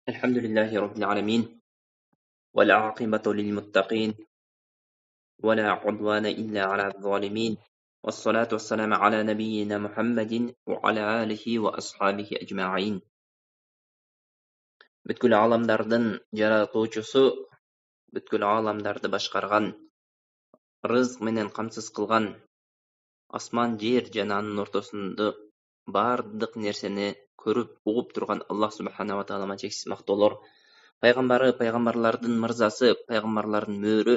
الحمد لله رب العالمين والعاقبة للمتقين ولا عدوان إلا على الظالمين والصلاة والسلام على نبينا محمد وعلى آله وأصحابه أجمعين. Бүткүл аламдардын жаратуучусу, бүткүл аламдарды башкарган, рызык менен камсыз кылган, асман, жер жана анын ортосунда бардык нерсени көрүп, угуп турган Аллах субханала ва таалама чексиз мактоолор. Пайгамбары, пайгамбарлардын мырзасы, пайгамбарлардын мөөрү,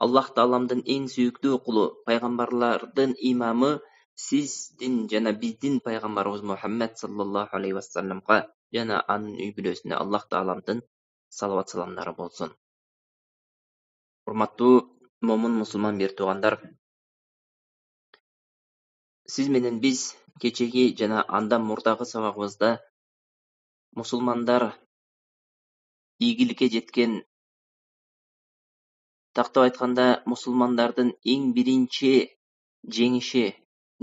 Аллах Тааламдын эң сүйүктүү кулу, пайгамбарлардын имамы, сиздин жана биздин пайгамбарыбыз Мухаммад саллаллаху алейхи ва салламга жана анын үй бүлөсүнө Аллах Тааламдын салават саламдары болсун. Урматтуу момун мусулман бир туугандар, сиз менен биз кечеги жана андан мурдагы сабагыбызда мусулмандар ийгиликке жеткен, тактап айтканда мусулмандардын эң биринчи жеңиши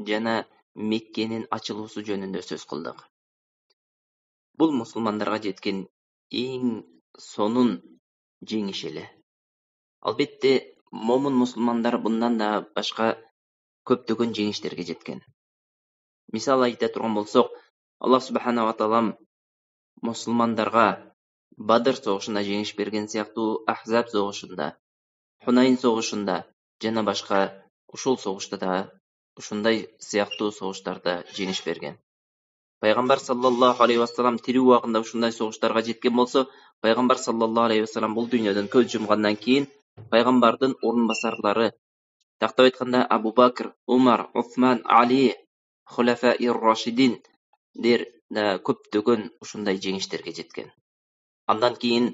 жана Меккенин ачылуусу жөнүндө сөз кылдык. Бул мусулмандарга жеткен эң сонун жеңиш эле. Албетте, момун мусулмандар bundan да башка көптөгөн жеңиштерге жеткен. Мисал айта турган болсок, Аллах субханала ва таалам мусулмандарга Бадыр согушунда жеңиш берген сыяктуу Ахзаб согушунда, Хунайн согушунда жана башка ушул согушта да ушундай сыяктуу согуштарда жеңиш берген. Пайгамбар саллаллаху алейхи ва саллам тирүү убагында ушундай согуштарга жеткен болсо, пайгамбар саллаллаху алейхи ва саллам бул дүйнөдөн көз жумгандан кийин пайгамбардын орун басарлары, тактап айтканда Абу Бакр, Умар, Усман, Али, Хулафаир Рашидин дер да көптөгөн ушундай жеңиштерге жеткен. Андан кийин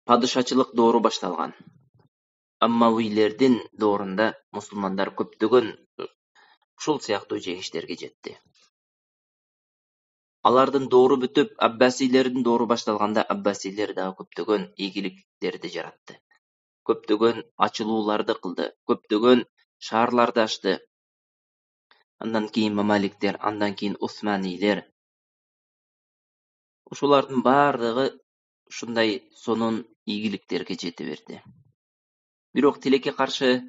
падышачылык доору башталган. Аммавилердин доорунда мусулмандар көптөгөн ушул сыяктуу жеңиштерге жетти. Алардын доору бүтүп, Аббасилердин доору башталганда, Аббасилер дагы көптөгөн ийгиликтерди жаратты. Көптөгөн ачылууларды кылды, көптөгөн шаарларды ачты. Андан кийин Мамаликтер, андан кийин Усманилер. Ушулардын бардыгы ушундай сонун ийгиликтерге жете берди. Бирок тилекке каршы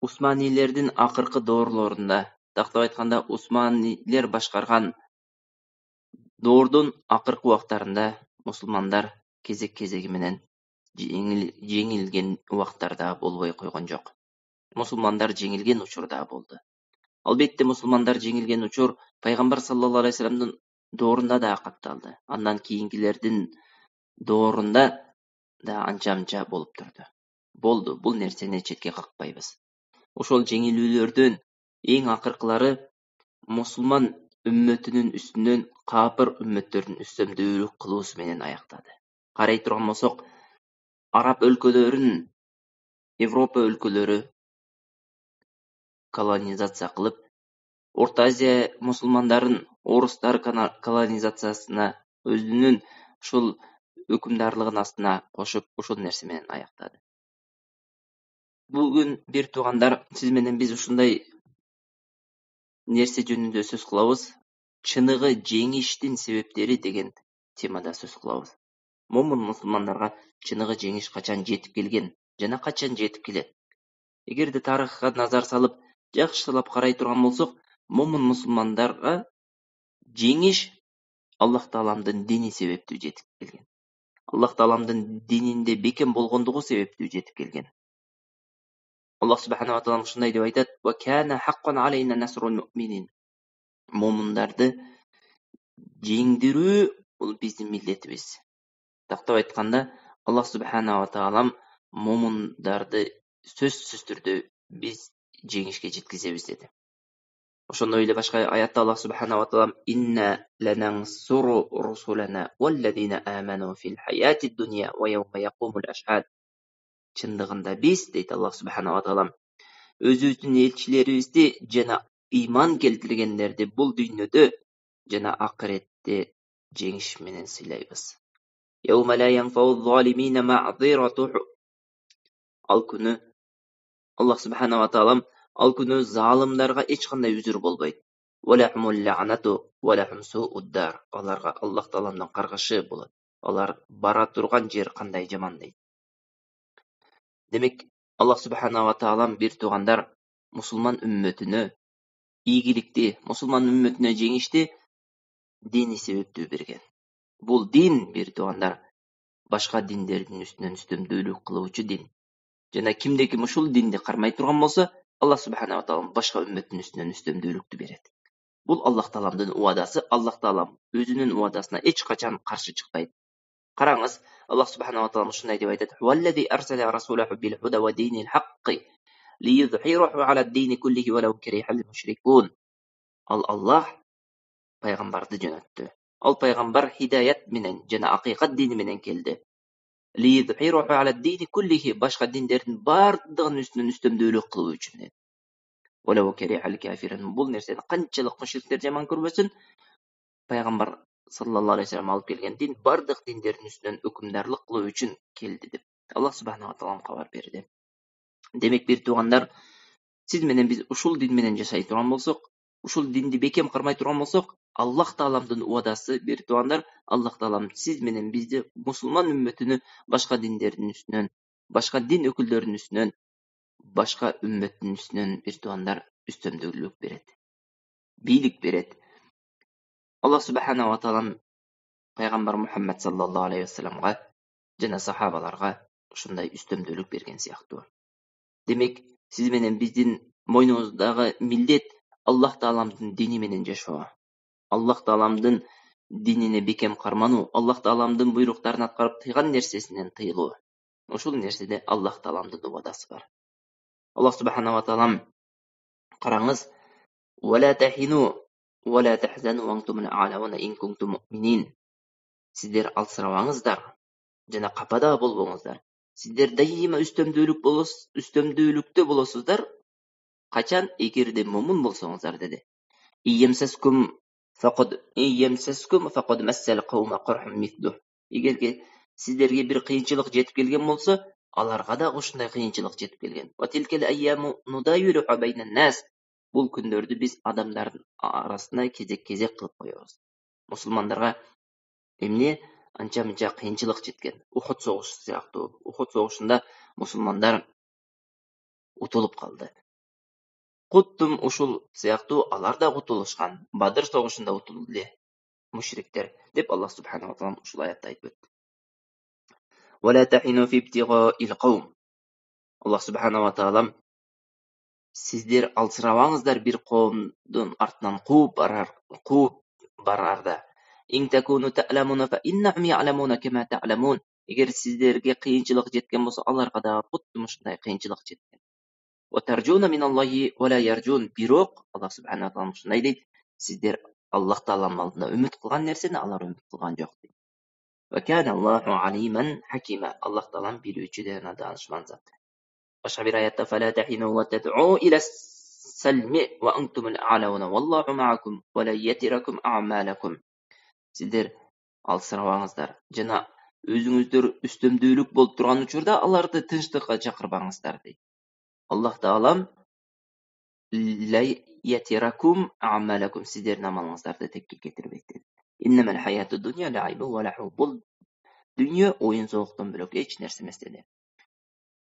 Усманилердин акыркы доорлорунда, тактап айтканда Усманилер башкарган доордун акыркы убактарында мусулмандар кезек-кезеги менен жеңилген убактарда болбой койгон жок. Мусулмандар жеңилген учурда болду. Албетте, мусулмандар жеңилген учур пайгамбар саллаллаху алейхи ва салламдын доорунда да катталды. Андан кийинкилердин доорунда да анча-мынча болуп турду. Болду, бул нерсени четке какпайбыз. Ошол жеңилүүлөрдүн эң акыркылары мусулман үммөтүнүн үстүнөн капыр үммөттөрдүн үстөмдүүлүк кылуусу менен аяктады. Карай турган болсок, Араб өлкөлөрүн, Европа өлкөлөрү колонизация кылып, Орта Азия мусулмандарын орустар колонизациясына өзүнүн ушул өкүмдарлыгын астына кошуп, ушул нерсе менен аяктады. Бүгүн бир туугандар, сиз менен биз ушундай нерсе жөнүндө сөз кылабыз. Чыныгы жеңиштин себептери деген темада сөз кылабыз. Момун мусулмандарга чыныгы жеңиш качан жетип келген жана качан жетип келет? Эгерде тарыхка назар салып, жакшылап карай турган болсок, момун мусулмандарга жеңиш Аллах Тааламдын дини себептүү жетип келген. Аллах Тааламдын дининде бекем болгондугу себептүү жетип келген. Аллах субханала ва таалам ушундай деп айтат: "Ва кана хаккан алейна насрул муъминин." Момундарды жеңдирүү бул биздин милдетибиз. Тактап айтканда, Аллах субханала ва таалам момундарды сөзсүз түрдө биз жеңишке жеткизебиз деди. Ошондой эле башка аятта Аллах субханала ва таалам: "Инна ланансуру русулана валлазина аману фил хаяти дунья ва яума якумул ашхад." Чындыгында биз, дейт Аллах субханала ва таалам, өзүбүздүн элчилерибизди жана ыйман келтиргендерди бул дүйнөдө жана акыретте жеңиш менен сыйлайбыз. Яума ла янфау залимина маъзиратуху. Ал күнү Аллах субханала ва таалам ал күнү залымдарга эч кандай үзүр болбойт. وَلَهُمُ اللَّعْنَةُ وَلَهُمْ سُوءُ الدَّارِ. Аларга Аллах Тааланын каргышы болот. Алар бара турган жер кандай жаман дейт. Демек, Аллах Субханаху ва Таалам бир тугандар мусулман үммөтүнө ийгиликти, мусулман үммөтүнө жеңишти дини себептүү берген. Бул дин бир тугандар башка диндердин үстүнөн үстөмдүүлүк кылуучу дин. Жана кимде ким ушул динди кармай турган болсо, Аллах Субханаху ва Таалам башка үммөттүн үстүнөн үстөмдүүлүктү берет. Бул Аллах Тааламдын уадасы. Аллах Таалам өзүнүн уадасына эч качан каршы чыкпайт. Караңыз, Аллах Субханаху ва Таалам ушундай деп айтат: "Валлази арсала расулаху бил худа ва динил хакки лiyuzhirahu ala ad-din kullihi wa law karihal mushrikun." Аллах пайгамбарды жөнөттү. Ал пайгамбар хидаят менен жана акыйкат дини менен келди. Liyuzhirahu ala ad-din kullihi, башка диндердин бардыгынын үстүнөн үстөмдүүлүк кылуу үчүн. Wa law karihal kafirun. Бул нерсени канчалык мушриктер жаман көрбөсүн, пайгамбар саллаллаху алейхи ва саллям алып келген дин бардык диндердин үстүнөн өкүмдарлык кылуу үчүн келди деп Аллах Субханаху ва Таалам кабар берди. Демек, бир тугандар, сиз менен биз ушул дин менен жашай турган болсок, ушул динди бекем кармай турган болсок, Аллах Тааламдын уадасы бир тугандар, Аллах Таалам сиз менен бизди мусулман үммөтүнө башка диндердин үстүнөн, башка дин өкүлдөрүнүн үстүнөн, башка үммөттүн үстүнөн бир тугандар үстөмдүүлүк берет. Бийлик берет. Аллах Субханаху ва Таалам пайгамбар Мухаммад саллаллаху алейхи ва салламга жана сахабаларга ушундай үстөмдүүлүк берген сыяктуу. Демек, сиз менен биздин мойнубуздагы милдет Аллах Тааламдын дини менен жашоо. Аллах Тааламдын динине бекем кармануу, Аллах Тааламдын буйруктарын аткарып тыйган нерсесинен тыйылуу. Ушул нерседе Аллах Тааламдын уадасы бар. Аллах Субханаху ва Таалам, караңыз: "Вала тахину вала тахзану ва антумул а'лауна ин кунтум му'минин." Сиздер алсырабаңыздар жана капада болбоңуздар. Сиздер дайыма үстөмдүүлүктө болосуздар. Качан? Эгерде мумин болсоңуздар деди. Iyemseskum faqad massal qawma qarhum mithluh. Эгерге сиздерге бир кыйынчылык жетип келген болсо, аларга да ушундай кыйынчылык жетип келген. Wa tilkal ayyamu nudawiluha baynan nas. Бул күндөрдү биз адамдардын арасына кезек-кезек кылып коебуз. Мусулмандарга эмне анча-мынча кыйынчылык жеткен. Ухуд согушу сыяктуу. Ухуд согушунда мусулмандар утулуп калды. Куттум ушул сыяктуу алар да утулушкан. Бадыр согушунда утулду мушриктер деп Аллах Субханаху ва Таалам ушул аятта айтып өттү. Вала тахину фи ibtiga'il qawm. Аллах Субханаху ва Таалам, сиздер алсырабаңыздар бир коомдун артынан кууп барарда. Ин такуну ta'lamuna fa innahum ya'lamuna kama ta'lamun. Эгер сиздерге кыйынчылык жеткен болсо, аларга да куттум ушундай кыйынчылык жеткен. Wa tarjuna min Allahi wa la yarjun. Бирок Аллах Субханаху ва Таалам ушундай дейт: сиздер Аллах Тааланын алдында үмүт кылган нерсени алар үмүт кылган жок дейт. Wa kana Allahu aliman hakima. Аллах Таалам билүүчү жана даанышман зат. Башка бир аятта: "Фала тахину ва тад'у ila as-salmi wa antum al-a'launa wallahu ma'akum wa la yatirkum a'malakum." Сиздер алсырабаңыздар жана өзүңүздөр үстөмдүүлүк болуп турган учурда аларды тынчтыкка чакырбаңыздар дейт. Аллах Таалам ла ятиракум а'малакум, сиздердин амалыңыздарды текке кетирбейт дейт. Иннамал хаяту дунья ла'ибу ва лаху. Бул дүйнө оюн зооктон бөлөк эч нерсе эмес деди.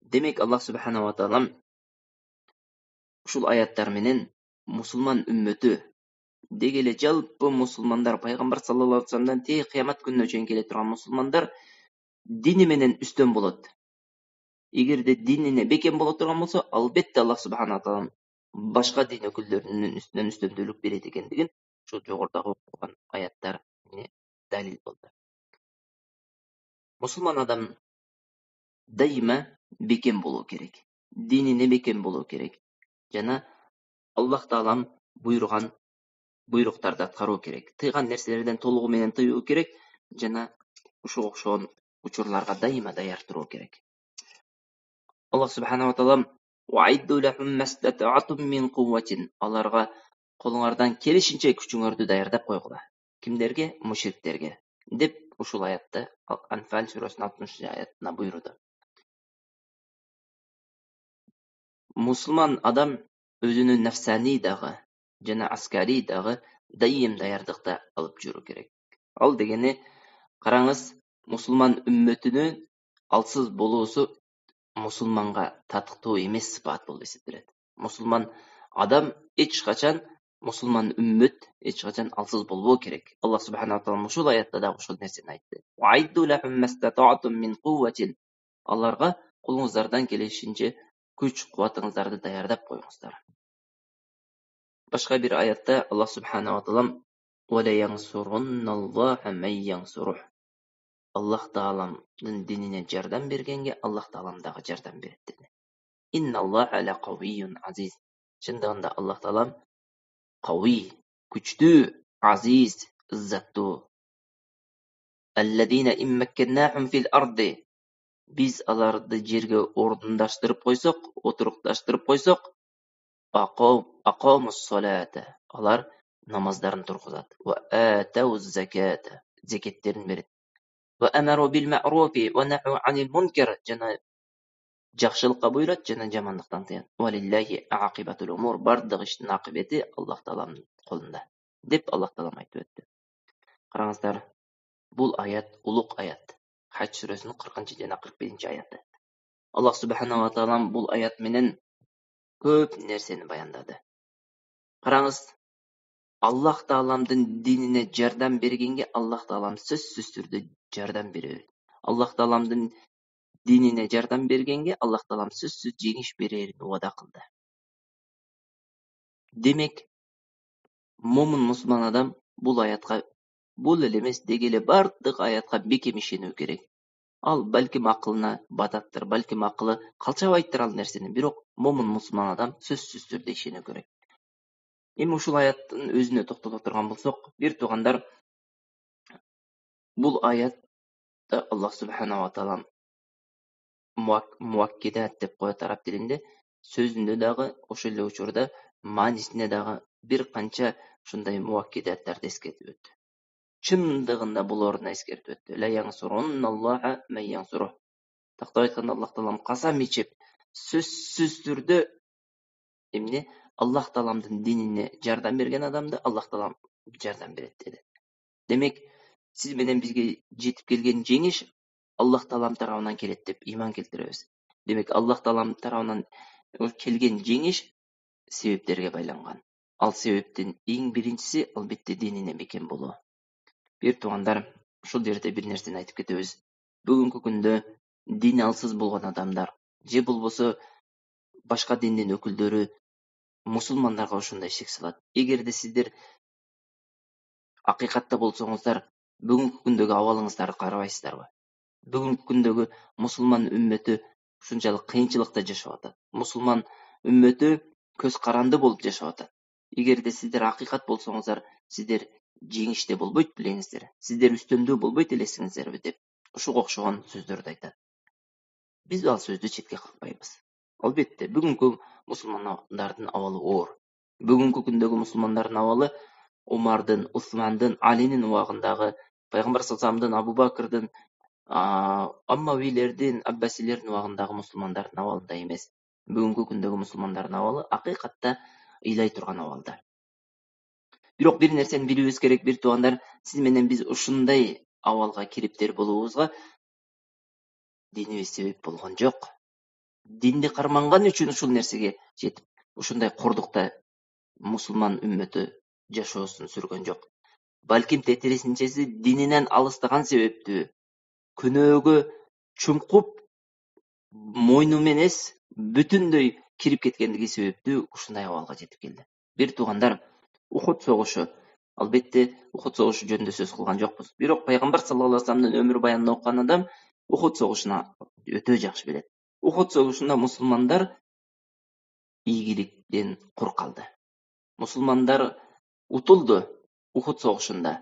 Демек, Аллах Субханаху ва Таалам ушул аяттар менен мусулман үммөтү дегеле жалпы мусулмандар, пайгамбар саллаллаху алейхи ва салламдан те кыямат күнүнө чейин келе турган мусулмандар дини менен үстөн болот. Эгерде динине бекем боло турган болсо, албетте Аллах Субханаху ва Таалам башка дин өкүлдөрүнүн үстүнөн үстөмдүүлүк берет экендигин ушул жогорудагы окуган аяттар далил болду. Мусулман адам дайыма бекем болуу керек. Динине бекем болуу керек. Жана Аллах Таалам буйруган буйруктарды аткаруу керек. Тыйган нерселерден толугу менен тыюу керек жана ушуга окшогон учурларга дайыма даяр туруу керек. Аллах Субханаху ва Таалам "Вa'iddu lahum mastata'tum min quwwatin." Аларга колуңардан келишинче күчүңөрдү даярдап койгула. Кимдерге? Мушриктерге. Деп ушул аятта Анфал сүрөсүнүн 60-аятына буйруду. Мусулман адам өзүнүн нафсани дагы, жана аскари дагы дайым даярдыкта алып жүрүү керек. Ал дегени, караңыз, мусулман үммөтүнүн алсыз болуусу мусулманга татыктуу эмес сыпат болуп эсептелет. Мусулман адам эч качан, мусулман үммөт эч качан алсыз болбоо керек. Аллах субханаху таала ушул аятта дагы ушул нерсени айтты. Уайду лахум мастата'тум мин кувватин. Аларга колуңуздардан келишинче күч кубатыңыздарды даярдап коюңуздар. Башка бир аятта Аллах субханаху таала "Вала янсурунналлаха ман янсурух". Аллах Тааламдын динине жардам бергенге Аллах Таалам дагы жардам берет деди. Инналлаха ла кавийюн азиз. Чындыгында Аллах Таалам кави, күчтүү, азиз, иззаттуу. Алладина иммакканнахум фил арди. Biz аларды жерге ордундаштырып койсок, отурукташтырып койсок, aqamus salata. Алар намаздарын тургузат. Ва атауз заката. Зекеттерин берет. Ва амару бил ма'руфи ва наху анил мункар. Жана жакшылыкка буйрат, жана жамандыктан тыят. Валиллахи акибатул умур. Бардык иштин акыбети Аллах Тааламдын колунда. Деп Аллах Таалам айтып өттү. Караңыздар, бул аят улук аят. Хадж сүрөсүнүн 40 жана 41 аяты. Аллах субханаху таалам бул аят менен көп нерсени баяндады. Караңыз, Аллах Тааламдын динине жардам бергенге Аллах Таалам сөзсүз түрдө жардам берет. Аллах Тааламдын динине жардам бергенге Аллах Таалам сөзсүз жеңиш берерин убада кылды. Демек, момун мусулман адам бул аятка, бул эле эмес, деги эле бардык аятка бекем ишенүү керек. Ал балким акылына бататтыр, балким акылы калчабайттыр ал нерсени, бирок момун мусулман адам сөзсүз түрдө ишенүү керек. Эми ушул аяттын өзүнө токтоло турган болсок, бир туугандар, бул аятта Аллах субханаху таала муаккидат деп коет араб тилинде, сөзүндө дагы ошол эле учурда маанисине дагы бир канча ушундай муаккидаттарды эскертип өттү. Чындыгында буларына эскертип өттү. Ла янсурунналлаха ман янсурух. Тактап айтканда Аллах Таалам касам ичип, сөзсүз түрдө эмне Аллах Тааламдын динине жардам берген адамды Аллах Таалам жардам берет деди. Демек, сиз менен бизге жетип келген жеңиш Аллах Таалам тарабынан келет деп иман келтиребиз. Демек, Аллах Таалам тарабынан келген жеңиш себептерге байланган. Ал себептин эң биринчиси албетте динине бекем болуу. Бир туугандар, ушул жерде бир нерсени айтып кетебиз. Бүгүнкү күндө дини алсыз болгон адамдар, же болбосо башка диндин өкүлдөрү мусулмандарга ушундай шек салат. Эгерде сиздер акыйкатта болсоңуздар, бүгүнкү күндөгү абалыңыздарды карабайсыздарбы? Бүгүнкү күндөгү мусулман үммөтү ушунчалык кыйынчылыкта жашап атат. Мусулман үммөтү көз каранды болуп жашап атат. Эгерде сиздер акыйкат болсоңуздар, сиздер жеңиште болбойт билеңиздер. Сиздер үстөмдүү болбойт элесиңиздерби деп ушуга окшогон сөздөрдү айтат. Биз ал сөздү четке какпайбыз. Албетте, бүгүнкү мусулмандардын абалы оор. Бүгүнкү күндөгү мусулмандардын абалы Умардын, Усмандын, Алинин убагындагы, Пайгамбар саллаллаху Абу Бакырдын, Аммавилердин, Аббасилердин убагындагы мусулмандардын абалында эмес. Бүгүнкү күндөгү мусулмандардын абалы акыйкатта ыйлай турган абалда. Бирок бир нерсени билүүбүз керек, бир туугандар, сиз менен биз ушундай абалга кириптер болуубузга динибиз себеп болгон жок. Динди карманган үчүн ушул нерсеге жетип, ушундай кордукта мусулман үммөтү жашоосун сүргөн жок. Балким тетирисинчеси дининен алыстаган себептүү, күнөөгө чумкуп, мойну менен бүтүндөй кирип кеткендиги себептүү ушундай абалга жетип келди. Бир туугандар, Ухуд согушу, албетте Ухуд согушу жөнүндө сөз кылган жокпуз. Бирок Пайгамбар саллаллаху алейхи вассаламдын өмүр баянын окуган адам Ухуд согушуна өтө жакшы билет. Ухуд согушунда мусулмандар ийгиликтен кур калды. Мусулмандар утулду Ухуд согушунда.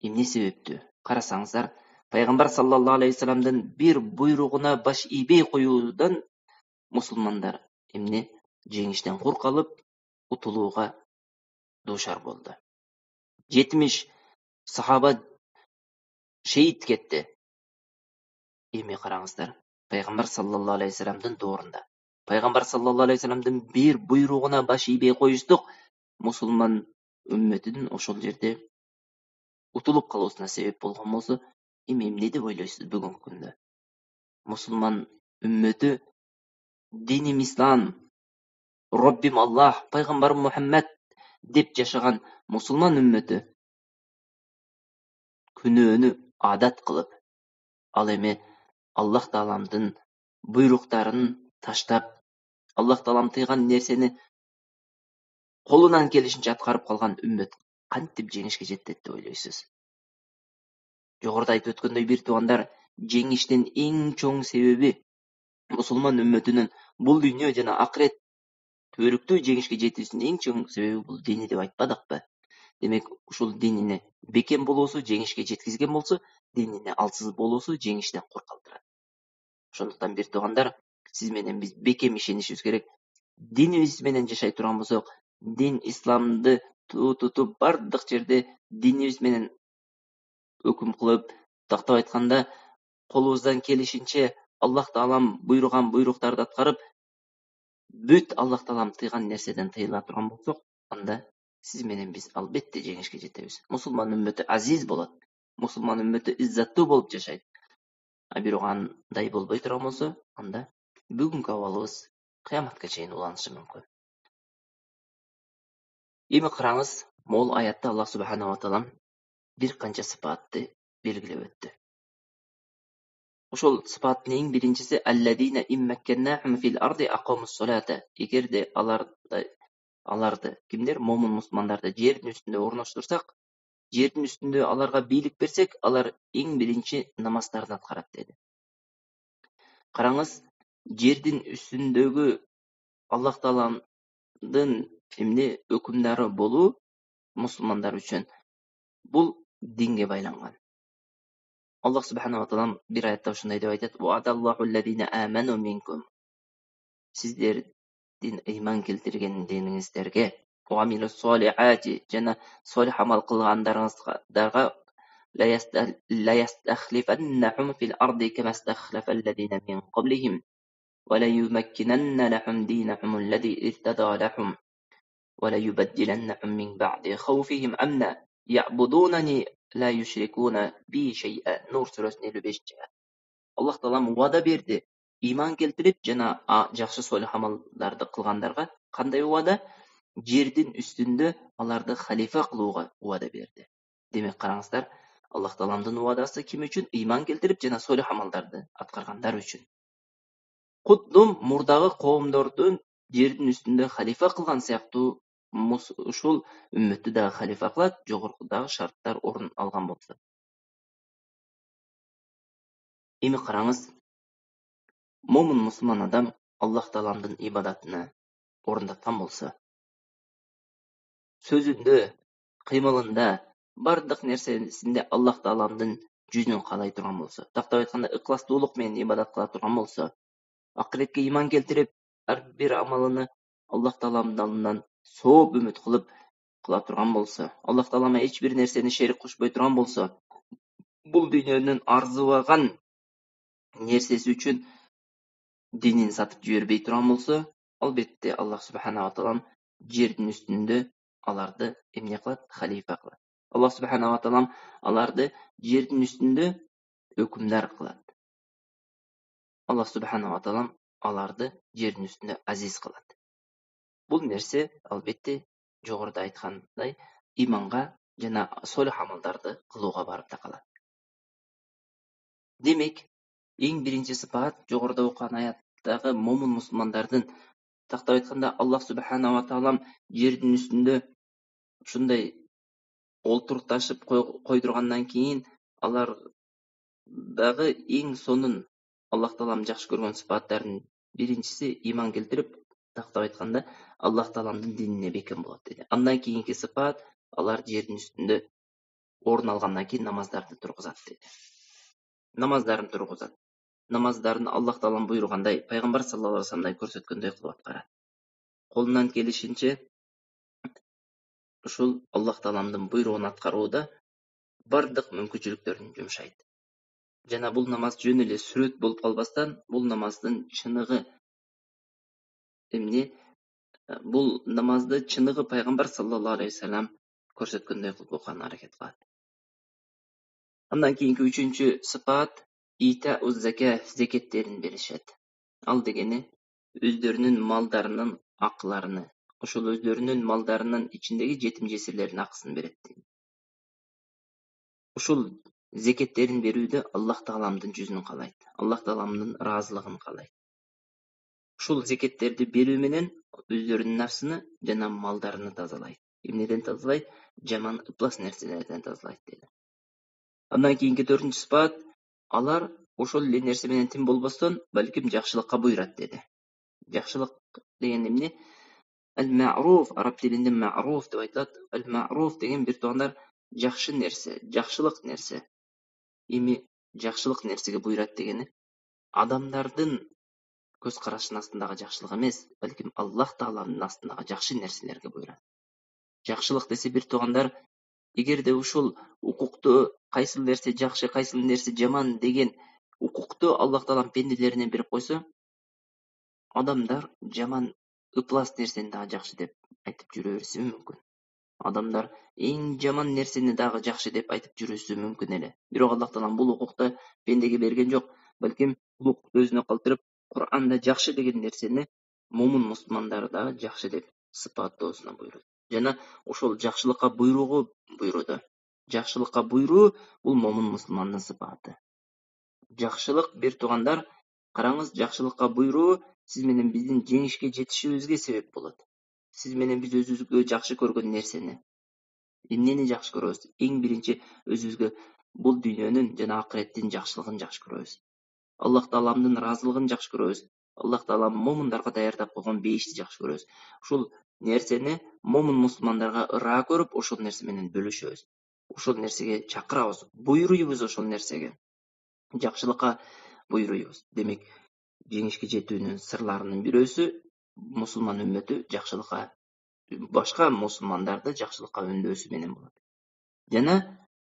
Эмне себептүү? Карасаңыздар, Пайгамбар саллаллаху алейхи вассаламдын бир буйругуна баш ийбей коюудан мусулмандар эмне жеңиштен кур калып, утулууга душар болду. 70 сахаба шейит кетти. Эми караңыздар, Пайгамбар саллаллаху алейхи вассаламдын доорунда, Пайгамбар саллаллаху алейхи вассаламдын бир буйругуна баш ийбей коюштук musulmon ümmetining ошол жерде утулуп калуусуна себеп болгон болсо, эмне деп ойлойсуз бүгүнкү күндө? Musulmon ümmeti dinim İslam, Rabbim Allah, Peygamberim Muhammed dep жашаган musulmon ümmeti күнөөнү адат кылып, ал эми Аллах Тааламдын буйруктарын таштап, Аллах Таалам тыйган нерсени колунан келишинче аткарып калган үммет кантип жеңишке жетет деп ойлойсуз? Жогоруда айтып өткөндөй, бир туугандар, жеңиштин эң чоң себеби musulmon ümmetinin бул дүйнө жана акырет төрүктүү жеңишке жетүүсүнүн эң чоң себеби бул дини деп айтпадыкпы? Демек, ушул динини бекем болуусу жеңишке жеткизген болсо, динини алсыз болуусу жеңиштен кур калтырат. Ошондуктан бир туугандар, сиз менен биз бекем ишенишибиз керек. Динибиз менен жашай турган болсок, дин исламды тутуп, бардык жерде динибиз менен өкүм кылып, тактап айтканда, колубуздан келишинче Аллах Таалам буйруган буйруктарды аткарып, бүт Аллах Таалам тыйган нерседен тыйыла турган болсок, анда сиз менен биз албетте жеңишке жетебиз. Мусулман үммөтү азиз болот. Мусулман үммөтү иззаттуу болуп жашайт. А бирок андай болбой турган болсо, анда бүгүнкү абалыбыз кыяматка чейин уланышы мүмкүн. Эми караңыз, мол аятта Аллах субханала таалам бир канча сыпатты белгилеп өттү. Ошол сыпаттын эң биринчиси алладина иммакканнахум фил арди акамус салата. Эгерде аларды кимдер? Момун мусулмандарды жердин үстүндө орноштурсак, жердин үстүндө аларга бийлик берсек, алар эң биринчи намаздарды аткарат деди. Караңыз, жердин үстүндөгү Аллах Тааламдын өкүмдары болуу мусулмандар үчүн бул динге байланган. Аллах субханала таалам бир аятта ушундай деп айтат: "Ва'адаллаху аллазина аману минкум". Сиздердин ыйман келтиргендериңиздерге, ва амилус солихати, жана солих амал кылгандарыңыздарга ла ястахлифаннахум фил арди кама стахлафа аллазина мин qablihim ва ла юмаккинанна лахум динахум аллази иртада лахум ва ла юбаддиланнахум мин ба'ди хауфихим амна ya'budunani la yushrikuna bi shay'a. Nur surasынын 55-ci ayat. Аллах Таалам вада берди. Иман келтирип жана жакшы солих амалдарды кылгандарга кандай вада? Жердин үстүндө аларды халифа кылууга вада берди. Демек караңыздар, Аллах Тааламдын вадасы ким үчүн? Иман келтирип жана солих амалдарды аткаргандар үчүн. Куддум мурдагы коомдордун жердин үстүндө халифа кылган сыяктуу ушул үммөттү дагы халифа кылат, жогоркудагы шарттар орун алган болсо. Эми караңыз, момун мусулман адам Аллах Тааламдын ибадатына орундаткан болсо, сөзүндө, кыймылында, бардык нерсесинде Аллах Тааламдын жүзүн каалай турган болсо, тактап айтканда ыкластуулук менен ибадат кыла турган болсо, акыретке иман келтирип, ар бир амалыны Аллах Тааламдан сооп үмүт кылып кыла турган болсо, Аллах Таалама эч бир нерсени шерик кошпой турган болсо, бул дүйнөнүн арзыбаган нерсеси үчүн динин сатып жибербей турган болсо, албетте Аллах субханала таалам жердин үстүндө аларды эмне кылат? Халифа кылат. Аллах субханала таалам аларды жердин үстүндө өкүмдар кылат. Аллах субханала таалам аларды жердин үстүндө азиз кылат. Бул нерсе албетте жогоруда айткандай иманга жана солих амалдарды кылууга барып такалат. Демек, эң биринчи сыпат жогоруда окуган аяттагы момун мусулмандардын, тактап айтканда, Аллах субханала таалам жердин үстүндө ушундай олтурукташып койдургандан кийин алар дагы эң сонун Аллах Таалам жакшы көргөн сыпаттардын биринчиси иман келтирип, тактап айтканда, Аллах Тааламдын динине бекем болот деди. Андан кийинки сыпат алар жердин үстүндө орун алгандан кийин намаздарды тургузат деди. Намаздарын тургузат. Намаздарын Аллах Таалам буйругандай, пайгамбар саллаллаху алейхи вассаламдай көрсөткөндөй кылып аткарат. Колунан келишинче ушул Аллах Тааламдын буйругун аткарууда бардык мүмкүнчүлүктөрүн жумшайт. Жана бул намаз жөн эле сүрөт болуп калбастан, бул намаздын чыныгы Бул намазды чыныгы пайгамбар саллаллаху алейхи вассалам көрсөткөндөй кылып окуган аракет кылат. Андан кийинки үчүнчү сыпат ита уз зака, зекеттерин беришет. Ал дегени өздөрүнүн малдарынын акыларыны, ошол өздөрүнүн малдарынын ичиндеги жетим жесирлердин акысын берет. Ушул зекеттерин берүүдө Аллах Тааламдын жүзүн каалайт. Аллах Тааламдын ыраазылыгын каалайт. Ушул зекеттерди берүү менен өздөрүнүн нафсыны жана малдарыны тазалайт. Эмнеден тазалайт? Жаман ыплас нерселерден тазалайт деди. Андан кийинки 4-нчү сыпат, алар ошол эле нерсе менен тим болбостон, балким жакшылыкка буйрат деди. Жакшылык деген эмне? Ал-ма'руф, араб тилинде ма'руф деп айтылат. Ал-ма'руф деген бир туугандар жакшы нерсе, жакшылык нерсе. Эми жакшылык нерсеге буйрат дегени адамдардын көз карашынын астындагы жакшылык эмес, балким Аллах Тааламдын астындагы жакшы нерселерге буйрат. Жакшылык десе бир туугандар, эгерде ушул укукту кайсыл нерсе жакшы, кайсыл нерсе жаман деген укукту Аллах Таалам пенделерине берип койсо, адамдар жаман ыплас нерсени дагы жакшы деп айтып жүрө бериши мүмкүн. Адамдар эң жаман нерсени дагы жакшы деп айтып жүрүшү мүмкүн эле. Бирок Аллах Таалам бул укукты пендеге берген жок, балким бул укукту өзүнө калтырып, Кур'анда жакшы деген нерсени момун мусулмандар дагы жакшы деп сыпаттоосуна буйруду. Жана ошол жакшылыкка буйруду. Жакшылыкка буйруу бул момун мусулмандын сыпаты. Жакшылык бир туугандар, караңыз, жакшылыкка буйруу сиз менен биздин жеңишке жетишибизге себеп болот. Сиз менен биз өзүбүзгө жакшы көргөн нерсени, эмнени жакшы көрөбүз? Эң биринчи өзүбүзгө бул дүйнөнүн жана акыреттин жакшылыгын жакшы көрөбүз. Аллах Тааламдын ыраазылыгын жакшы көрөбүз. Аллах Таалам момундарга даярдап койгон бейишти жакшы көрөбүз. Ушул нерсени момун мусулмандарга ыраа көрүп, ошол нерсе менен бөлүшөбүз. Ошол нерсеге чакырабыз, буйруйбуз ошол нерсеге. Жакшылыкка буйруйбуз. Демек, жеңишке жетүүнүн сырларынын бирөөсү мусулман үммөтү жакшылыкка, башка мусулмандарды жакшылыкка үндөөсү менен болот. Жана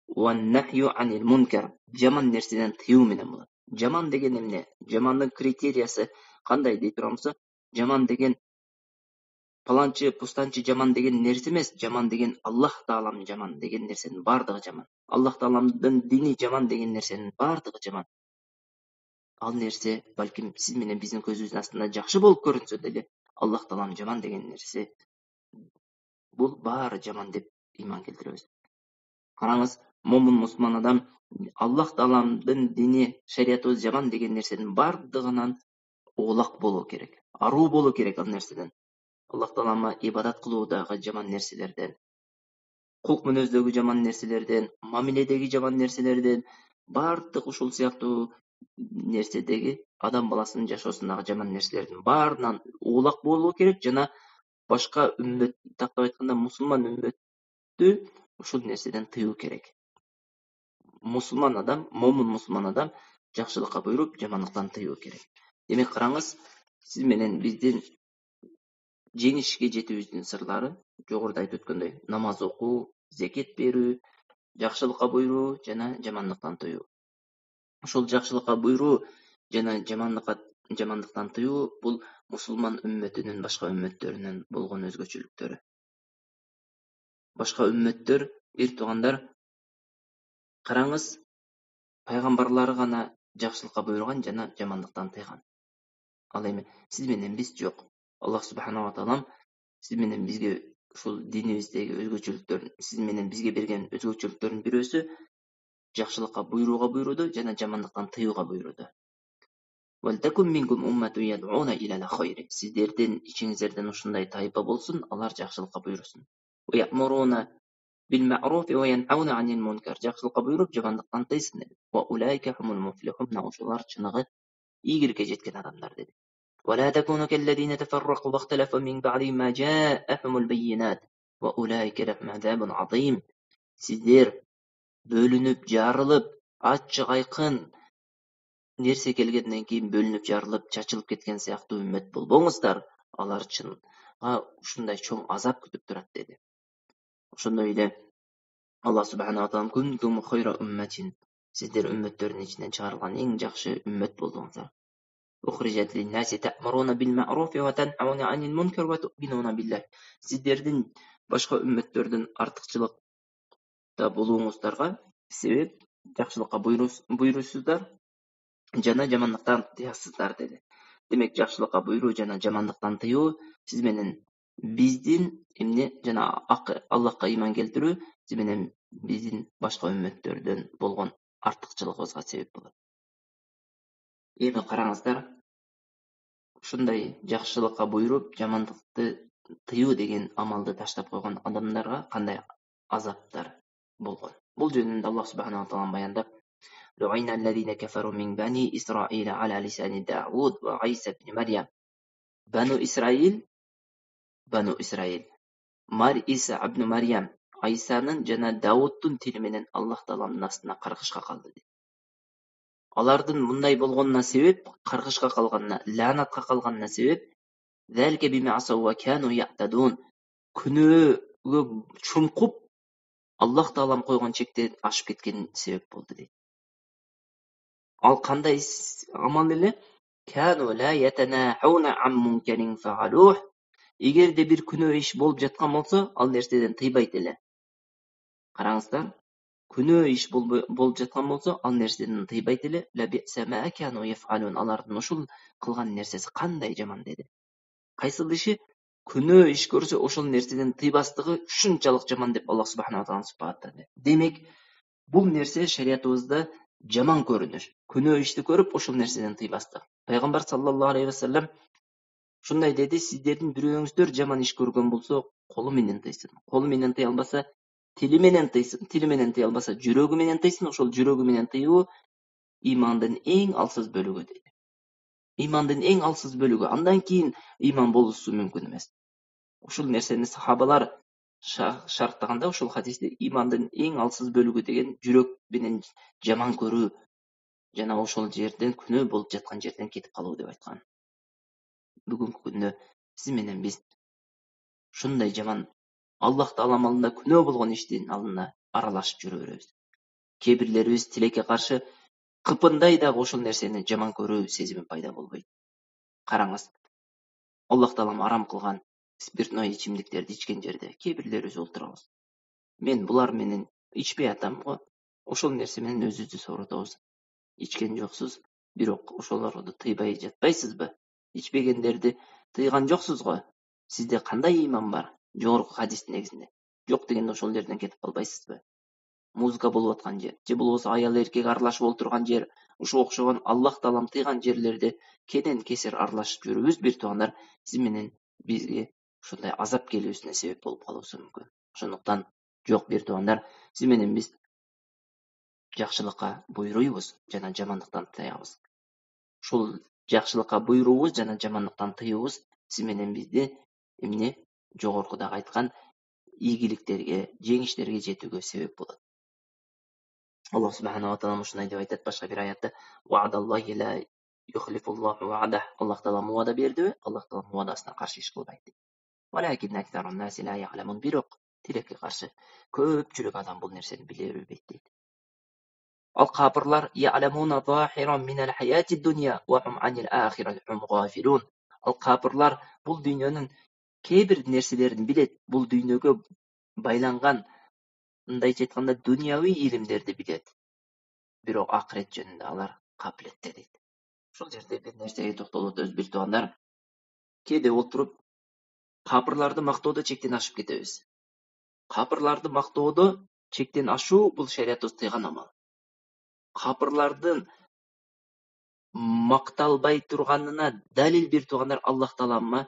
wan-nahyu anil munkar, жаман нерседен тыюу менен болот. Жаман деген эмне? Жамандын критериясы кандай дей турамызбы? Жаман деген паланчы, пустанчы жаман деген нерсе эмес, жаман деген Аллах Таалам жаман деген нерсенин бардыгы жаман. Аллах Тааламдын дини жаман деген нерсенин бардыгы жаман. Ал нерсе балким сиз менен биздин көзүбүздүн астында жакшы болуп көрүнсө деле, Аллах Таалам жаман деген нерсе бул баары жаман деп ыйман келтиребиз. Караңыз, момун мусулман адам Аллах Тааламдын дини, шариятыбыз жаман деген нерсенин бардыгынан оолак болуу керек, аруу болуу керек ал нерседен. Аллах Таалама ибадат кылуудагы жаман нерселерден, кулк мүнөздөгү жаман нерселерден, мамиледеги жаман нерселерден, бардык ушул сыяктуу нерседеги адам баласынын жашоосундагы жаман нерселердин баарынан оолак болуу керек жана башка үммөт, тактап айтканда мусулман үммөттү ушул нерседен тыюу керек. Мусулман адам, момун мусулман адам жакшылыкка буйруп, жамандыктан тыюу керек. Демек, караңыз, сиз менен биздин жеңишке жетүүбүздүн сырлары жогоруда айтып өткөндөй, намаз окуу, зекет берүү, жакшылыкка буйруу жана жамандыктан тыюу. Ошол жакшылыкка буйруу жана жамандыктан тыюу бул мусулман үммөтүнүн башка үммөттөрүнөн болгон өзгөчөлүктөрү. Башка үммөттөр, бир туугандар, караңыз, пайгамбарлары гана жакшылыкка буйруган жана жамандыктан тыйган. Ал эми сиз менен биз жок. Аллах субханала таалам сиз менен бизге ушул динибиздеги өзгөчөлүктөрүн, сиз менен бизге берген өзгөчөлүктөрдүн бирөөсү жакшылыкка буйрууга буйруду жана жамандыктан тыюуга буйруду. Валтакум минкум умматун яд'уна илал хайр. Сиздердин ичиңиздерден ушундай тайпа болсун, алар жакшылыкка буйрусун. Ва я'муруна бил ма'руфи ва янхауна анил мункар. Жакшылыкка буйруп, жамандыктан тыйсын dedi. Ва улайка хумул муфлихун. Ошолар чыныгы ийгиликке жеткен адамдар dedi. Ва ла такуну каллазина тафаррaqu ва ихталафу мин ба'ди ма жа'ахумул баййинат. Ва улайка лахум азабун азим. Сиздер бөлүнүп, жарылып, ачык айкын нерсе келгенден кийин бөлүнүп, жарылып, чачылып кеткен сыяктуу үммөт болбоңуздар. Алар чынга ушундай чоң азап күтүп турат dedi. Ошондой эле Аллах субханала таалам күнтум хайра умматин. Сиздер үммөттөрдүн ичинен чыгарылган эң жакшы үммөт болдуңуздар. أخرجت للناس تأمرون بالمعروف وتنهون عن المنكر وتؤمنون بالله. Сіздердің башка үммөттөрдөн артыкчылыкта болуңуздарга себеп жакшылыкка буйруусуздар жана жамандыктан тыясыздар dedi. Демек жакшылыкка буйруу жана жамандыктан тыюу сиз менен биздин эмне жана Аллахка ыйман келтирүү сиз менен биздин башка үммөттөрдөн болгон артыкчылыгыбызга себеп болот. Эми караңыздар, ушундай жакшылыкка буйруп, жамандыкты тыюу деген амалды таштап койгон адамдарга кандай азаптар болгон. Бул жөнүндө Аллах субханаху ва таала баяндап: لعن الذين كفروا من بني إسرائيل على لسان داود وعيسى بن مريم. Banu İsrail, İsa ibn Maryam, Aysa'nın жана Давудтун тили менен Аллах Тааланын астына каргышка калды. Алардын мындай болгонуна себеп, каргышка калганына, лаанатка калганына себеп, ذلك بما عصوا وكانوا يعتدون. Күнөөгө чумкуп, Аллах Таалам койгон чекти ашып кеткен себеп болду дейт. Ал кандай амал эле? كانوا لا يتناهون عن منكر فعلوه. Эгерде бир күнөө иш болуп жаткан болсо, ал нерседен тыйбайт эле. Караңыздар, күнөө иш болуп жаткан болсо, ал нерседен тыйбайт эле. لبئسما كانوا يفعلون. Алардын ушул кылган нерсеси кандай жаман деди. Кайсыл иши күнөө иш көрсө, ошол нерседен тыйбастыгы ушунчалык жаман деп Аллах субханаху ва таала сыпаттады. Демек, бул нерсе шариятыбызда жаман көрүнүш. Күнөө ишти көрүп, ошол нерседен тыйбастык. Пайгамбар саллаллаху алейхи ва саллям шундай деди: сиздердин бирөөңүздөр жаман иш көргөн болсо, колу менен тыйсын. Колу менен тыя албаса, тили менен тыйсын. Тили менен тыя албаса, жүрөгү менен тыйсын. Ошол жүрөгү менен тыюу имандын эң алсыз бөлүгү деди. Имандын эң алсыз бөлүгү. Андан кийин иман болуусу мүмкүн эмес. Ушул нерсени сахабалар шарттаганда ушул хадисте имандын эң алсыз бөлүгү деген жүрөк менен жаман көрүү жана ошол жерден күнөө болуп жаткан жерден кетип калуу деп айткан. Бүгүнкү күндө сиз менен биз ушундай жаман Аллах Таалам алдында күнөө болгон иштин алдында аралашып жүрө беребиз. Кээ-бирлерибиз тилекке каршы кыпындай дагы ошол нерсени жаман көрүү сезими пайда болбойт. Караңыз, Аллах Таалам арам кылган спиртной ичимдиктерди ичкен жерде кээ-бирлерибиз олтурабыз. Мен булар менен ичпей атам го. Ошол нерсе менен өзүбүздү соорутобуз. Ичкен жоксуз, бирок ошолорду тыйбай жатпайсызбы? Ичпегендерди тыйган жоксуз го. Сизде кандай ыйман бар? Жогорку хадистин негизинде. Жок дегенде ошол жерден кетип калбайсызбы? Музыка болуп аткан жер, же болбосо аял эркек аралашып олтурган жер, ушуга окшогон Аллах Таалам тыйган жерлерде кенен кесир аралашып жүрүбүз, бир туугандар, сиз менен бизге ушундай азап келүүсүнө себеп болуп калуусу мүмкүн. Ошондуктан жок, бир туугандар, сиз менен биз жакшылыкка буйруйбуз жана жамандыктан тыябыз. Ушул жакшылыкка буйруубуз жана жамандыктан тыюубуз сиз менен бизди эмне жогоркудагы айткан ийгиликтерге, жеңиштерге жетүүгө себеп болот. Аллах субханаху ва таала ушундай деп айтат башка бир аятта: "Ва'даллахи ла юхлифуллаху вa'dah." Аллах таала муада берди, Аллах таала муадасына каршы иш кылбайт. "Валакин аксарун наси ла я'ламун." Бирок тилекке каршы көпчүлүк адам бул нерсени биле бербейт дейт. Ал капырлар я'ламуна захиран минал хаяти дунья ва хум анил ахирати хум гафилун. Ал капырлар бул дүйнөнүн кээ бир нерселерин билет, бул дүйнөгө байланган, мындайча айтканда, дүйнөви илимдерди билет. Бирок акырет жөнүндө алар капилетте дейт. Ошол жерде бир нерсеге токтолуп өтөбүз, бир туугандар. Кээде отуруп капырларды мактоодо чектен ашып кетебиз. Капырларды мактоодо чектен ашуу бул шариятыбыз тыйган амал. Капырлардын макталбай турганына далил бир туугандар Аллах Таалама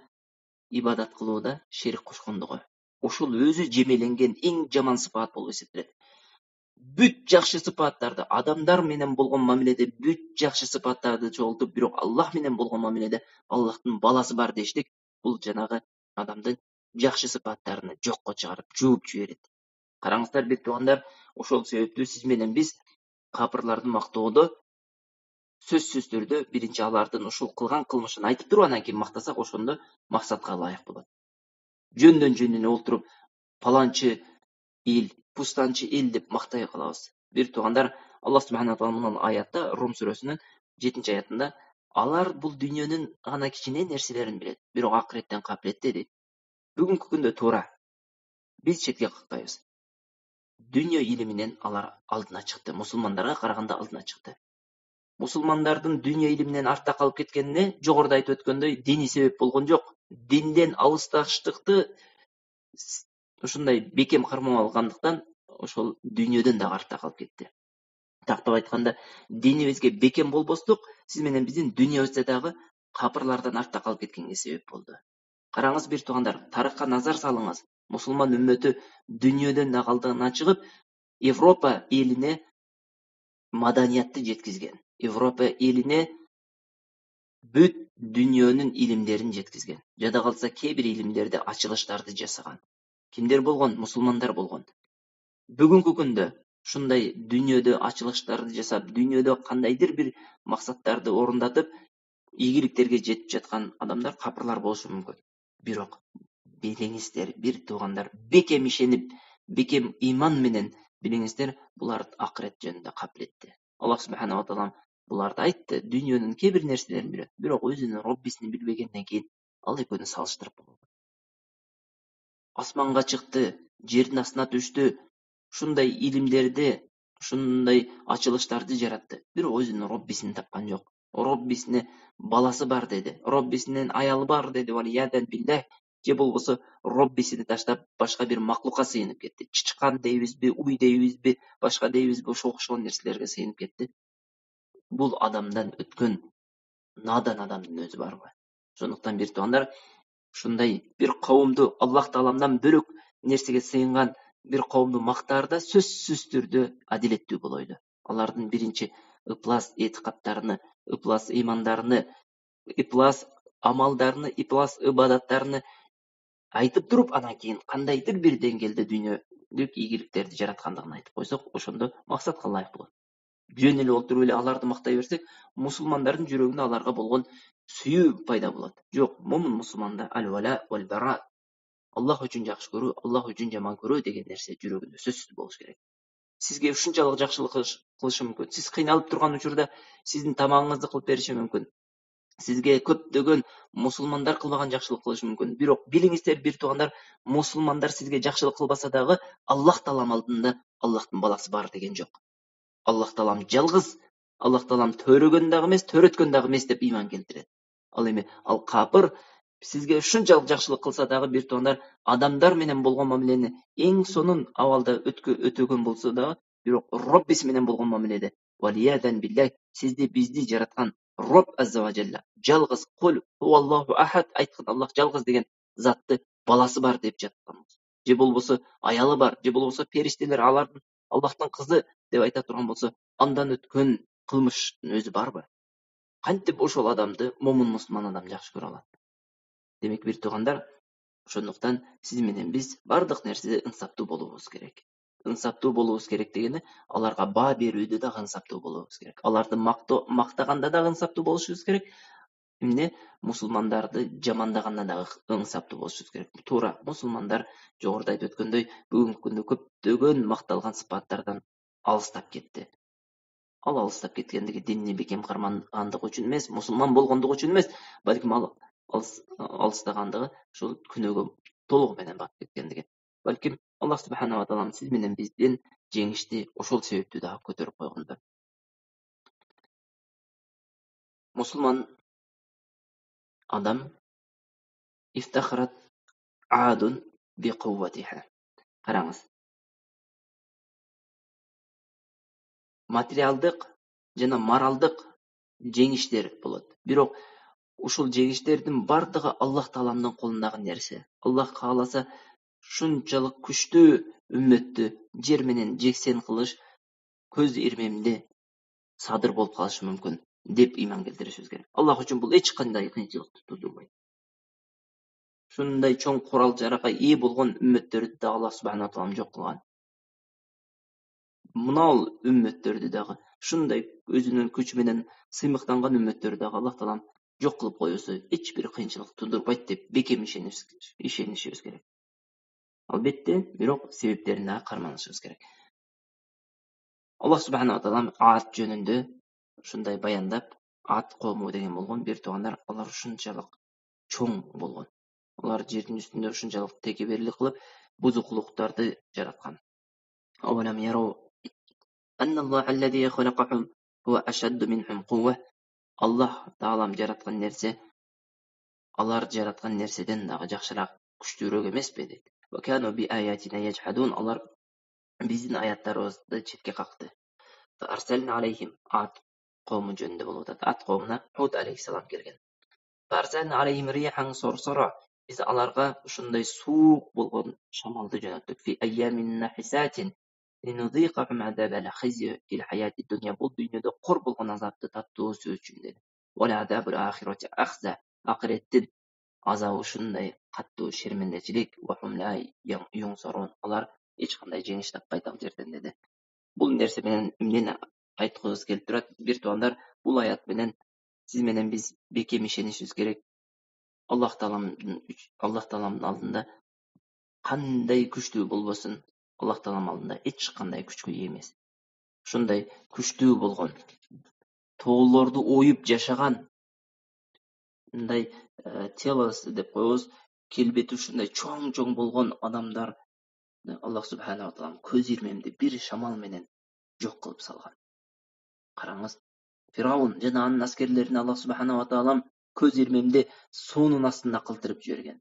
ибадат кылууда шерик кошкондугу. Ушул өзү жемеленген эң жаман сыпат болуп эсептелет. Бүт жакшы сыпаттарды, адамдар менен болгон мамиледе бүт жакшы сыпаттарды чогултуп, бирок Аллах менен болгон мамиледе Аллахтын баласы бар дештик, бул жанагы адамдын жакшы сыпаттарын жокко чыгарып, жууп жиберет. Караңыздар, бир туугандар, ошол себептүү сиз менен биз капырларды мактоодо сөзсүз түрдө биринчи алардын ушул кылган кылмышын айтып туруп, анан кийин мактасак, ошондо максатка ылайык болот. Жөндөн жөнүнө олтуруп, паланчы ил, пустанчы ил деп мактай калабыз. Бир туугандар, Аллах субханаху ва таала мына аятта, Рум сүрөсүнүн 7-аятында Алар бул дүйнөнүн гана кичине нерселерин билет, бирок акыреттен капилетте дейт. Бүгүнкү күндө туура биз четке какпайбыз. Дүйнө илиминен алар алдына чыкты, мусулмандарга караганда алдына чыкты. Мусулмандардын дүйнө илиминен артта калып кеткенине жогоруда айтып өткөндөй диний себеп болгон жок. Динден алысташтыкты ушундай бекем кармап алгандыктан ошол дүйнөдөн дагы артта калып кетти. Тактап айтканда, динибизге бекем болбостук сиз менен биздин дүйнөбүздө дагы капырлардан артта калып кеткенге себеп болду. Караңыз бир туугандар, тарыхка назар салыңыз. Мусулман үммөтү дүйнөдөн дагы алдына чыгып, Европа элине маданиятты жеткизген. Европа элине бүт дүйнөнүн илимдерин жеткизген. Жада калса кээ бир илимдерде ачылыштарды жасаган. Кимдер болгон? Мусулмандар болгон. Бүгүнкү күндө ушундай дүйнөдө ачылыштарды жасап, дүйнөдө кандайдыр бир максаттарды орундатып, ийгиликтерге жетип жаткан адамдар капырлар болушу мүмкүн. Бирок билиңиздер, бир туугандар, бекем ишенип, бекем иман менен билиңиздер, булар акырет жөнүндө капилетти. Аллах субханала таала буларды айтты, дүйнөнүн кээ бир нерселерин билет, бирок өзүнүн Роббисин билбегенден кийин ал экөөнү салыштырып болот. Асманга чыкты, жердин астына түштү, ушундай илимдерди, ушундай ачылыштарды жаратты. Бирок өзүнүн Роббисин тапкан жок. Роббисине баласы бар деди. Роббисинин аялы бар деди. Валиядан биллах. Же болбосо Роббисини таштап башка бир маклукка сыйынып кетти. Чычкан дейбизби, уй дейбизби, башка дейбизби, ошого окшогон нерселерге сыйынып кетти. Бул адамдан өткөн надан адамдын өзү барбы? Ошондуктан бир туугандар, ушундай бир коомду Аллах тааламдан бөлөк нерсеге сыйынган бир коомду мактаарда сөзсүз түрдө адилеттүү болойлу. Алардын биринчи ыплас этикадтарыны, ыплас ыймандарыны, ыплас амалдарыны, ыплас ибадаттарыны айтып туруп, анан кийин кандайдыр бир деңгээлде дүйнөлүк ийгиликтерди жараткандыгын айтып койсок, ошондо максатка ылайык болот. Жөн эле отуруп эле аларды мактай берсек, мусулмандардын жүрөгүндө аларга болгон сүйүү пайда болот. Жок, момун мусулманда аль-вала валь-бара, Аллах үчүн жакшы көрүү, Аллах үчүн жаман көрүү деген нерсе жүрөгүндө сөзсүз болуш керек. Сизге ушунчалык жакшылык кылышы мүмкүн. Сиз кыйналып турган учурда сиздин тамагыңызды кылып бериши мүмкүн. Сизге көптөгөн мусулмандар кылбаган жакшылык кылышы мүмкүн. Бирок билиңиздер, бир туугандар, мусулмандар сизге жакшылык кылбаса дагы Аллах таалам алдында Аллахтын баласы бар деген жок. Аллах таалам жалгыз, Аллах таалам төрөгөн дагы эмес, төрөткөн дагы эмес деп иман келтирет. Ал эми ал капыр сизге ушунчалык жакшылык кылса дагы, бир туугандар, адамдар менен болгон мамилени эң сонун абалда өтөгөн болсо дагы, бирок Роббиси менен болгон мамиледе валиядан биллах, сизди бизди жараткан Робб азза ва жалла жалгыз, кул хуаллаху ахад айткан Аллах жалгыз деген затты баласы бар деп жаткан. Же болбосо аялы бар, же болбосо периштелер алардын Аллахтын кызы деп айта турган болсо, андан өткөн кылмыштын өзү барбы? Кантип ошол адамды момун мусулман адам жакшы көрө алат? Демек, бир туугандар, ошондуктан сиз менен биз бардык нерседе ынсаптуу болуубуз керек. Ынсаптуу болуубуз керек дегени, аларга баа берүүдө дагы ынсаптуу болуубуз керек. Аларды мактаганда дагы ынсаптуу болушубуз керек. Эмне, мусулмандарды жамандаганда дагы ынсаптуу болушубуз керек. Туура, мусулмандар жогоруда айтып өткөндөй, бүгүнкү күндө көптөгөн макталган сыпаттардан алыстап кетти. Ал алыстап кеткендиги динни бекем кармагандыгы үчүн эмес, мусулман болгондугу үчүн эмес, балким ал алыстагандыгы ушул күнөөгө толугу менен батып кеткендиги. Балким Аллах субханала таалам сиз менен биздин жеңишти ошол себептүү дагы көтөрүп койгондур. Мусулман адам ифтахарат адун би кувватиха. Караңыз. Материалдык жана моралдык жеңиштер болот. Бирок ушул жеңиштердин бардыгы Аллах тааламдын колундагы нерсе. Аллах кааласа, шунчалык күчтүү үммөттү жер менен жексен кылыш көз ирмемде садыр болуп калышы мүмкүн деп иман келтиришибиз керек. Аллах үчүн бул эч кандай кыйынчылыкты туудурбайт. Шундай чоң курал жаракка ээ болгон үммөттөрдү да Аллах субханала таалам жок кылган. Мынал үммөттөрдү дагы, шундай өзүнүн күчү менен сыймыктанган үммөттөрдү дагы Аллах таалам жок кылып коюусу эч бир кыйынчылык туудурбайт деп бекем ишенишибиз керек. Албетте, бирок себептерин дагы карманышыбыз керек. Аллах субханала таалам Ад жөнүндө ушундай баяндап, Ат коому деген болгон бир туугандар, алар ушунчалык чоң болгон. Алар жердин үстүндө ушунчалык текеберлик кылып, бузукулуктарды жараткан. Авалам ярау анна Аллах аллази халакахум хуа ашадду минхум кувва. Аллах таалам жараткан нерсе алар жараткан нерседен дагы жакшыраак, күчтүүрөөк эмеспи дейт. Ва кану би аятина яджхадун. Алар биздин аяттарыбызды четке какты. Fa arsalna alayhim. Ат коому жөнүндө болуп атат. Ат коомуна Худ алейхиссалам келген. Fa arsalna alayhim rihan sarsara. Биз аларга ушундай суук болгон шамалды жөнөттүк. Fi ayyamin nahisatin linudhiqahum adab al-khizy fil hayati dunya. Бул дүйнөдө кор болгон азапты таттоосу үчүн деди. Wala adabul akhirati akhza. Акыреттин азабы ушундай каттуу шермендечилик. Wa hum la yunsarun. Алар эч кандай жеңиш таппайт ал жерден деди. Бул нерсе менен эмнени айткыбыз келип турат? Бир туугандар, бул аят менен сиз менен биз бекем ишенишибиз керек. Аллах Тааламдын алдында кандай күчтүү болбосун, Аллах Таалам алдында эч кандай күчкө ээ эмес. Ушундай күчтүү болгон, тоолорду оюп жашаган, мындай телосы деп коебуз, келбети ушундай чоң болгон адамдар Аллах субханала таалам көз ирмемди бир шамал менен жок кылып салган. Караңыз, Фираун жана анын аскерлерин Аллах субханала таалам көз ирмемди суунун астында кылтырып жиберген.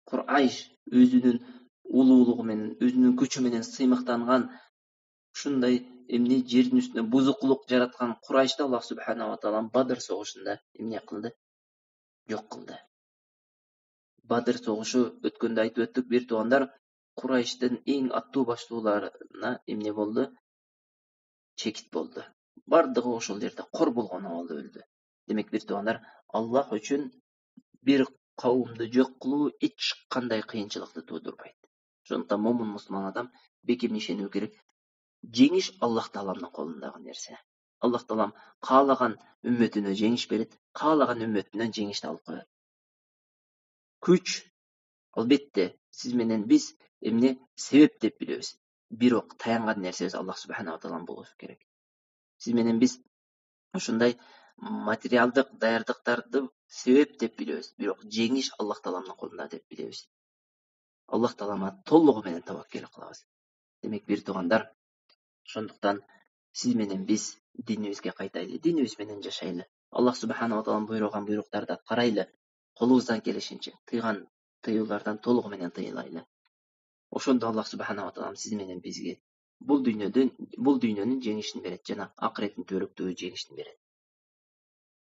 Курайш өзүнүн улуулугу менен, өзүнүн күчү менен сыймыктанган ушундай эмне жердин үстүнө бузукулук жараткан Курайшты Аллах субханала таалам Бадыр согушунда эмне кылды? Жок кылды. Бадыр согушу өткөндө айтып өттүк, бир туугандар, Курайштын эң аттуу баштооларына эмне болду? Чекит болду. Бардыгы ошол жерде кор болгон абалда өлдү. Демек, бир туугандар, Аллах үчүн бир кавымды жок кылуу эч кандай кыйынчылыкты туудурбайт. Ошондуктан момун мусулман адам бекем ишенүү керек. Жеңиш Аллах Тааламдын колундагы нерсе. Аллах Таалам каалаган үммөтүнө жеңиш берет, каалаган үммөтүнөн жеңишти алып коет. Күч албетте сиз менен биз эмне себеп деп билебиз. Бирок таянган нерсебиз Аллах субханала таалам болушу керек. Сиз менен биз ушундай материалдык даярдыктарды себеп деп билебиз, бирок жеңиш Аллах Тааламдын колунда деп билебиз. Аллах Таалама толугу менен таваккел кылабыз. Демек, бир туугандар, ошондуктан сиз менен биз динибизге кайтайлы, динибиз менен жашайлы. Аллах субханала таалам буйруган буйруктарды аткарайлы, колубуздан келишинче тыйган тыюулардан толугу менен тыйлайлы. Ошондо Аллах субханала таалам сиз менен бизге бул дүйнөнүн жеңишин берет жана акыреттин төрөктөгү жеңишин берет.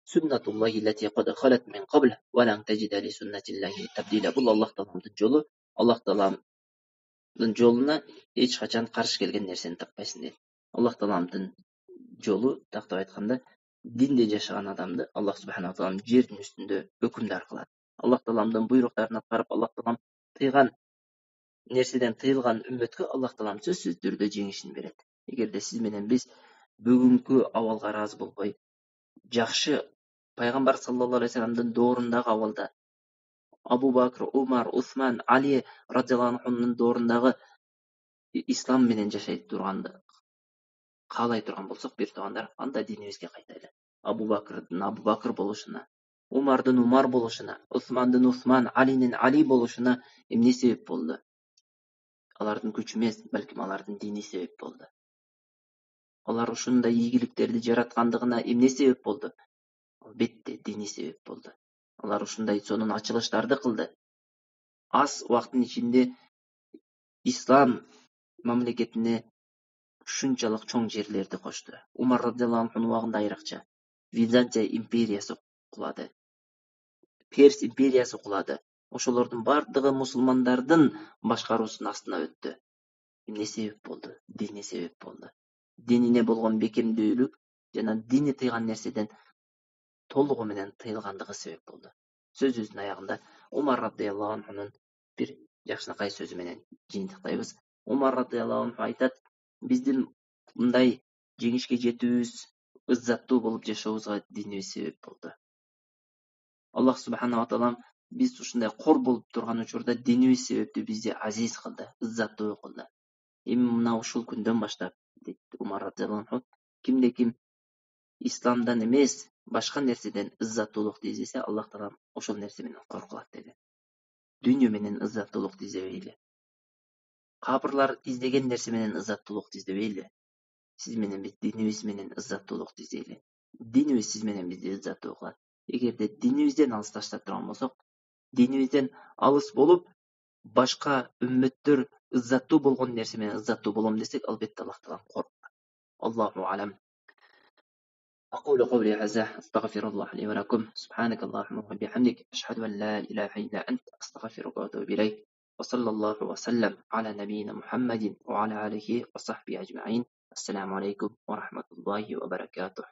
Сүннатуллахи лати кад халат мин кабл ва лан таҗида ли суннатиллахи табдила. Бул Аллах Тааламдын жолу. Аллах Тааламдын жолуна эч качан каршы келген нерсени таппайсың дейт. Аллах Тааламдын жолу, тактап айтканда, динде жашаган адамды Аллах субханала таалам жердин үстүндө өкүмдар кылат. Аллах Тааламдын буйруктарын аткарып, Аллах Таалам тыйган нерседен тыйылган үммөткө Аллах Таалам сөзсүз түрдө жеңишин берет. Эгерде сиз менен биз бүгүнкү абалга ыраазы болбой, жакшы пайгамбар саллаллаху алейхи саламдын доорундагы абалда Абу Бакр, Умар, Усман, Али радhiyallahu анхунун доорундагы ислам менен жашай турганды каалай турган болсок, бир туугандар, анда динибизге кайтайлы. Абу Бакрдын Абу Бакр болушуна, Умардын Умар болушуна, Усмандын Усман, Алинин Али болушуна эмне себеп болду? Алардын күчү эмес, балким алардын дини себеп болду. Алар ушундай ийгиликтерди жараткандыгына эмне себеп болду? Албетте дини себеп болду. Алар ушундай сонун ачылыштарды кылды. Аз убакыттын ичинде ислам мамлекетине ушунчалык чоң жерлерди кошту. Умар радhiyallahu анхунун убагында айрыкча Византия империясы кулады. Перс империясы кулады. Ошолордун бардыгы мусулмандардын башкаруусунун астына өттү. Эмне себеп болду? Дини себеп болду. Динине болгон бекемдүүлүк жана дини тыйган нерседен толугу менен тыйылгандыгы себеп болду. Сөзүбүздүн аягында Умар радhiyallahu анхунун бир жакшынакай сөзү менен жыйынтыктайбыз. Умар радhiyallahu анху айтат: биздин мындай жеңишке жетүүбүз, ыззаттуу болуп жашообузга динибиз себеп болду. Аллах субханала таалам биз ушундай кор болуп турган учурда динибиз себептүү бизди азиз кылды, ыззаттуу кылды. Эми мына ушул күндөн баштап, дейт Умар радhiyallahu анху, кимде ким исламдан эмес, başka nerseden ızzattуулuk dizese Allah Taala oşol nerse menen korkulat dedi. Dünya menen ızzattуулuk dizebeyli. Kapırlar izlegen nerse menen ızzattуулuk dizebeyli. Siz menen biz dinimiz menen ızzattуулuk dizeyli. Dinimiz siz menen bizdi ızzattуулuk kılat. Egerde dinimizden alыс taşlap turgan bolsok, dinimizden alыс bolup başka ümmetler ızzattуу bolgon nerse menen ızzattуу bolam desek, albatta Allah Taala korkut. Allahu alem. أقول قولي هذا أستغفر الله لي ولكم سبحانك اللهم وبحمدك أشهد أن لا إله إلا أنت أستغفرك وأتوب إليك وصلى الله وسلم على نبينا محمد وعلى آله وصحبه أجمعين السلام عليكم ورحمة الله وبركاته